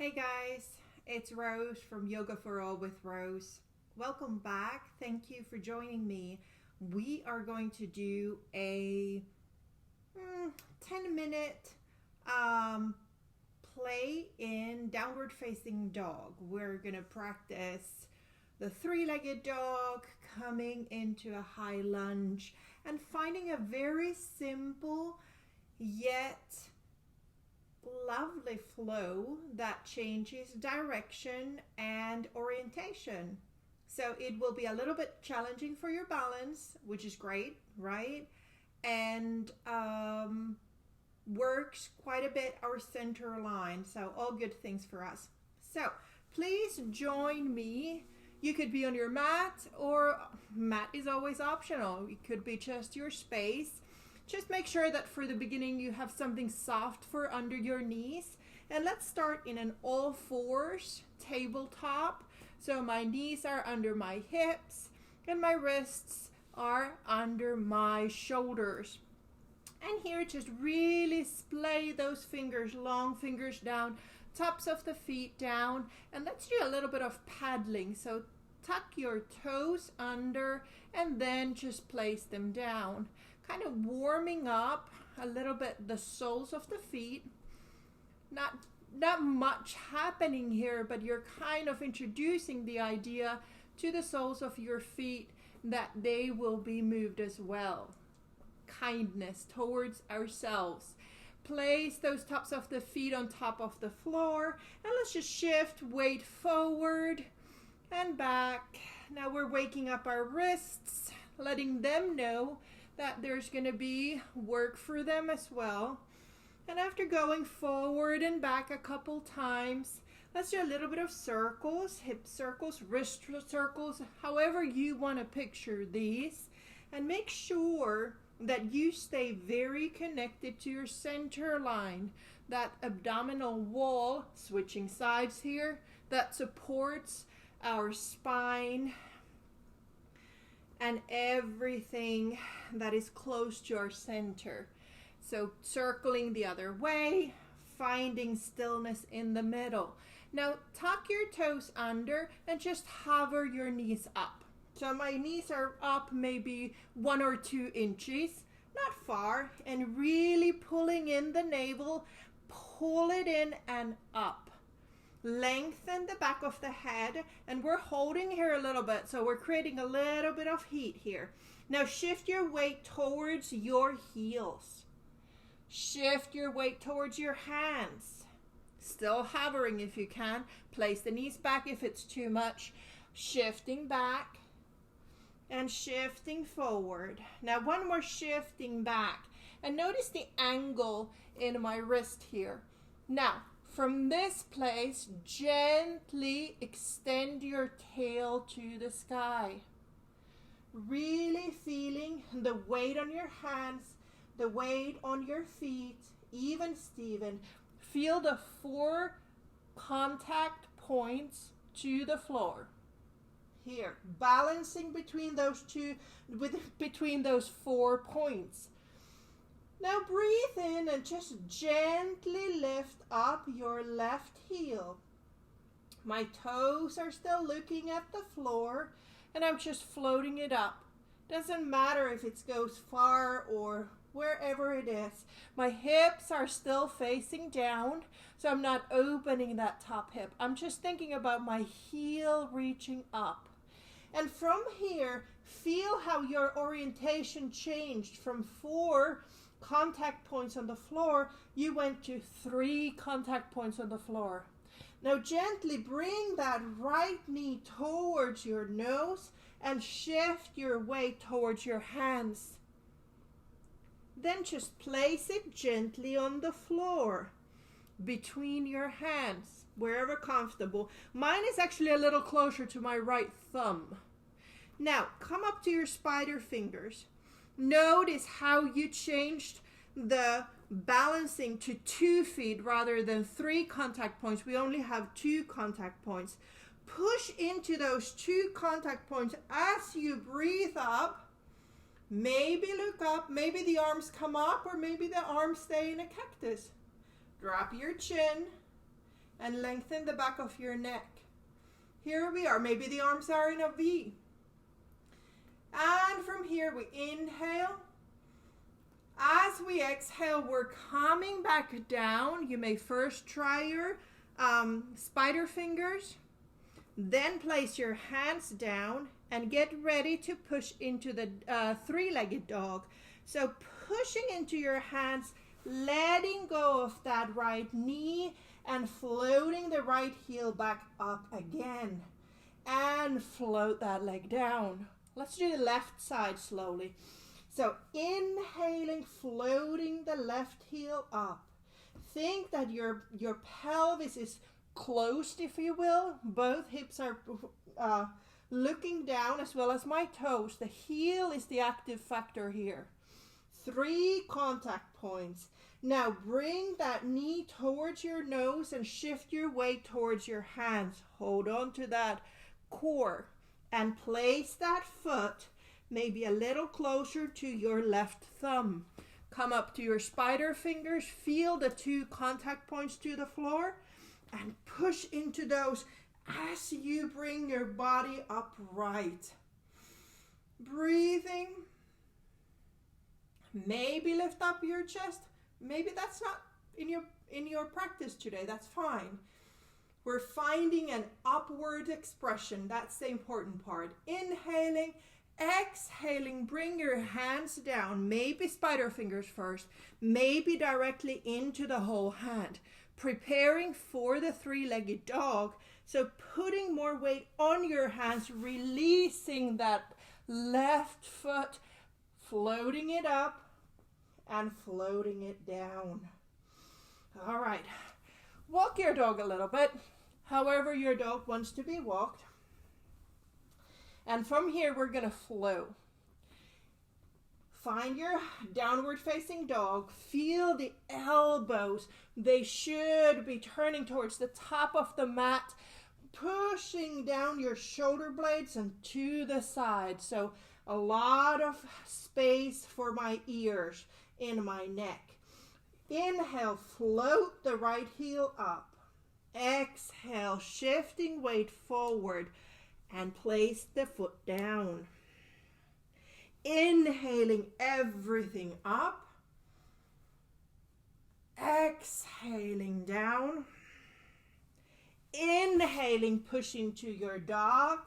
Hey guys, it's Rose from Yoga for All with Rose. Welcome back. Thank you for joining me. We are going to do a 10-minute play in downward facing dog. We're going to practice the three-legged dog, coming into a high lunge, and finding a very simple yet lovely flow that changes direction and orientation. So it will be a little bit challenging for your balance, which is great, right? And works quite a bit our center line. So all good things for us. So please join me. You could be on your mat, or mat is always optional. It could be just your space. Just make sure that for the beginning you have something soft for under your knees. And let's start in an all fours tabletop. So my knees are under my hips and my wrists are under my shoulders. And here just really splay those fingers, long fingers down, tops of the feet down. And let's do a little bit of paddling. So tuck your toes under and then just place them down. Kind of warming up a little bit the soles of the feet. Not much happening here, but you're kind of introducing the idea to the soles of your feet that they will be moved as well. Kindness towards ourselves. Place those tops of the feet on top of the floor, and let's just shift weight forward and back. Now we're waking up our wrists, letting them know that there's going to be work for them as well. And after going forward and back a couple times, let's do a little bit of circles, hip circles, wrist circles, however you want to picture these. And make sure that you stay very connected to your center line, that abdominal wall, switching sides here, that supports our spine and everything that is close to our center. So circling the other way, finding stillness in the middle. Now tuck your toes under and just hover your knees up. So my knees are up maybe 1 or 2 inches, not far, and really pulling in the navel, pull it in and up. Lengthen the back of the head, and we're holding here a little bit, so we're creating a little bit of heat here. Now shift your weight towards your heels. Shift your weight towards your hands. Still hovering if you can. Place the knees back if it's too much. Shifting back and shifting forward. Now one more shifting back. And notice the angle in my wrist here. Now, from this place, gently extend your tail to the sky. Really feeling the weight on your hands, the weight on your feet, even Steven. Feel the 4 contact points to the floor. Here, balancing between those 4 points. Now breathe in and just gently lift up your left heel. My toes are still looking at the floor and I'm just floating it up. Doesn't matter if it goes far or wherever it is. My hips are still facing down, so I'm not opening that top hip. I'm just thinking about my heel reaching up. And from here, feel how your orientation changed from 4 contact points on the floor, you went to 3 contact points on the floor. Now gently bring that right knee towards your nose and shift your weight towards your hands. Then just place it gently on the floor between your hands, wherever comfortable. Mine is actually a little closer to my right thumb. Now come up to your spider fingers. Notice how you changed the balancing to 2 feet rather than 3 contact points. We only have 2 contact points. Push into those 2 contact points as you breathe up. Maybe look up, maybe the arms come up, or maybe the arms stay in a cactus. Drop your chin and lengthen the back of your neck. Here we are. Maybe the arms are in a V. And from here we inhale. As we exhale, we're coming back down. You may first try your spider fingers. Then place your hands down and get ready to push into the three-legged dog. So pushing into your hands, letting go of that right knee and floating the right heel back up again. And float that leg down. Let's do the left side slowly. So inhaling, floating the left heel up. Think that your pelvis is closed, if you will. Both hips are looking down as well as my toes. The heel is the active factor here. 3 contact points. Now bring that knee towards your nose and shift your weight towards your hands. Hold on to that core and place that foot maybe a little closer to your left thumb. Come up to your spider fingers, feel the 2 contact points to the floor, and push into those as you bring your body upright. Breathing. Maybe lift up your chest. Maybe that's not in your practice today. That's fine. We're finding an upward expression. That's the important part. Inhaling. Exhaling, bring your hands down, maybe spider fingers first, maybe directly into the whole hand, preparing for the three-legged dog. So putting more weight on your hands, releasing that left foot, floating it up and floating it down. All right, walk your dog a little bit, however your dog wants to be walked. And from here, we're going to flow. Find your downward facing dog. Feel the elbows. They should be turning towards the top of the mat, pushing down your shoulder blades and to the side. So a lot of space for my ears in my neck. Inhale, float the right heel up. Exhale, shifting weight forward. And place the foot down. Inhaling everything up. Exhaling down. Inhaling, pushing to your dog.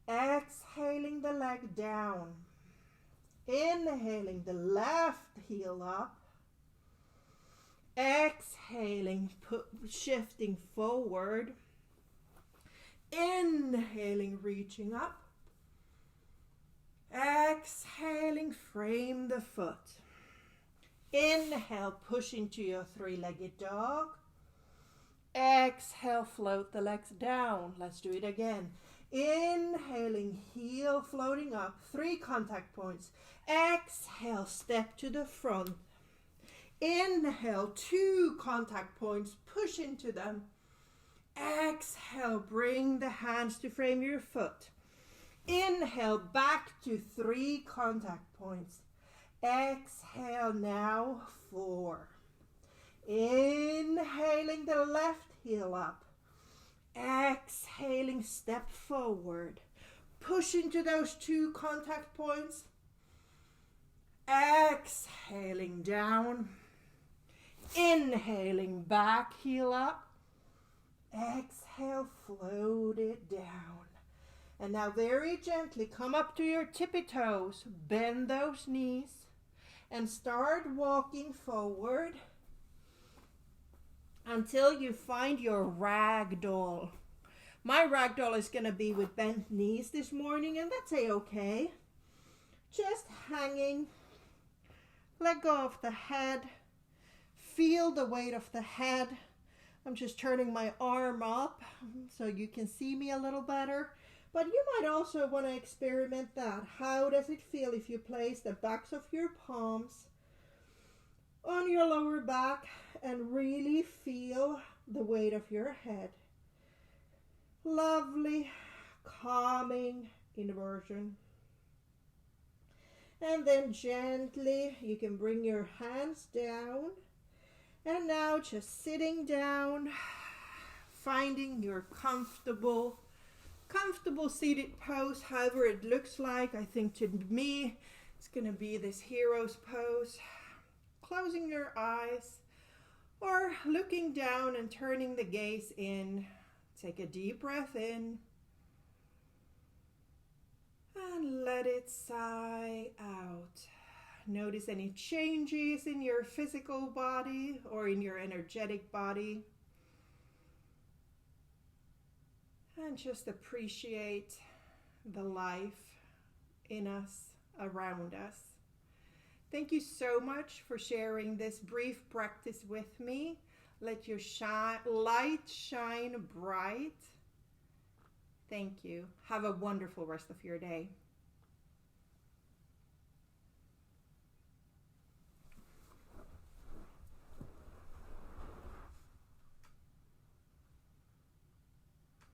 Exhaling the leg down. Inhaling the left heel up. Exhaling, shifting forward. Inhaling, reaching up. Exhaling, frame the foot. Inhale, push into your three-legged dog. Exhale, float the legs down. Let's do it again. Inhaling, heel floating up. 3 contact points. Exhale, step to the front. Inhale, 2 contact points. Push into them. Exhale, bring the hands to frame your foot. Inhale, back to 3 contact points. Exhale, now 4. Inhaling the left heel up. Exhaling, step forward. Push into those 2 contact points. Exhaling down. Inhaling, back heel up. Exhale, float it down. And now very gently come up to your tippy toes. Bend those knees and start walking forward until you find your ragdoll. My ragdoll is going to be with bent knees this morning, and that's a-okay. Just hanging. Let go of the head. Feel the weight of the head. I'm just turning my arm up so you can see me a little better. But you might also want to experiment that. How does it feel if you place the backs of your palms on your lower back and really feel the weight of your head? Lovely, calming inversion. And then gently you can bring your hands down. And now just sitting down, finding your comfortable seated pose, however it looks like. I think to me, it's going to be this hero's pose. Closing your eyes or looking down and turning the gaze in. Take a deep breath in and let it sigh out. Notice any changes in your physical body or in your energetic body. And just appreciate the life in us, around us. Thank you so much for sharing this brief practice with me. Let your light shine bright. Thank you. Have a wonderful rest of your day.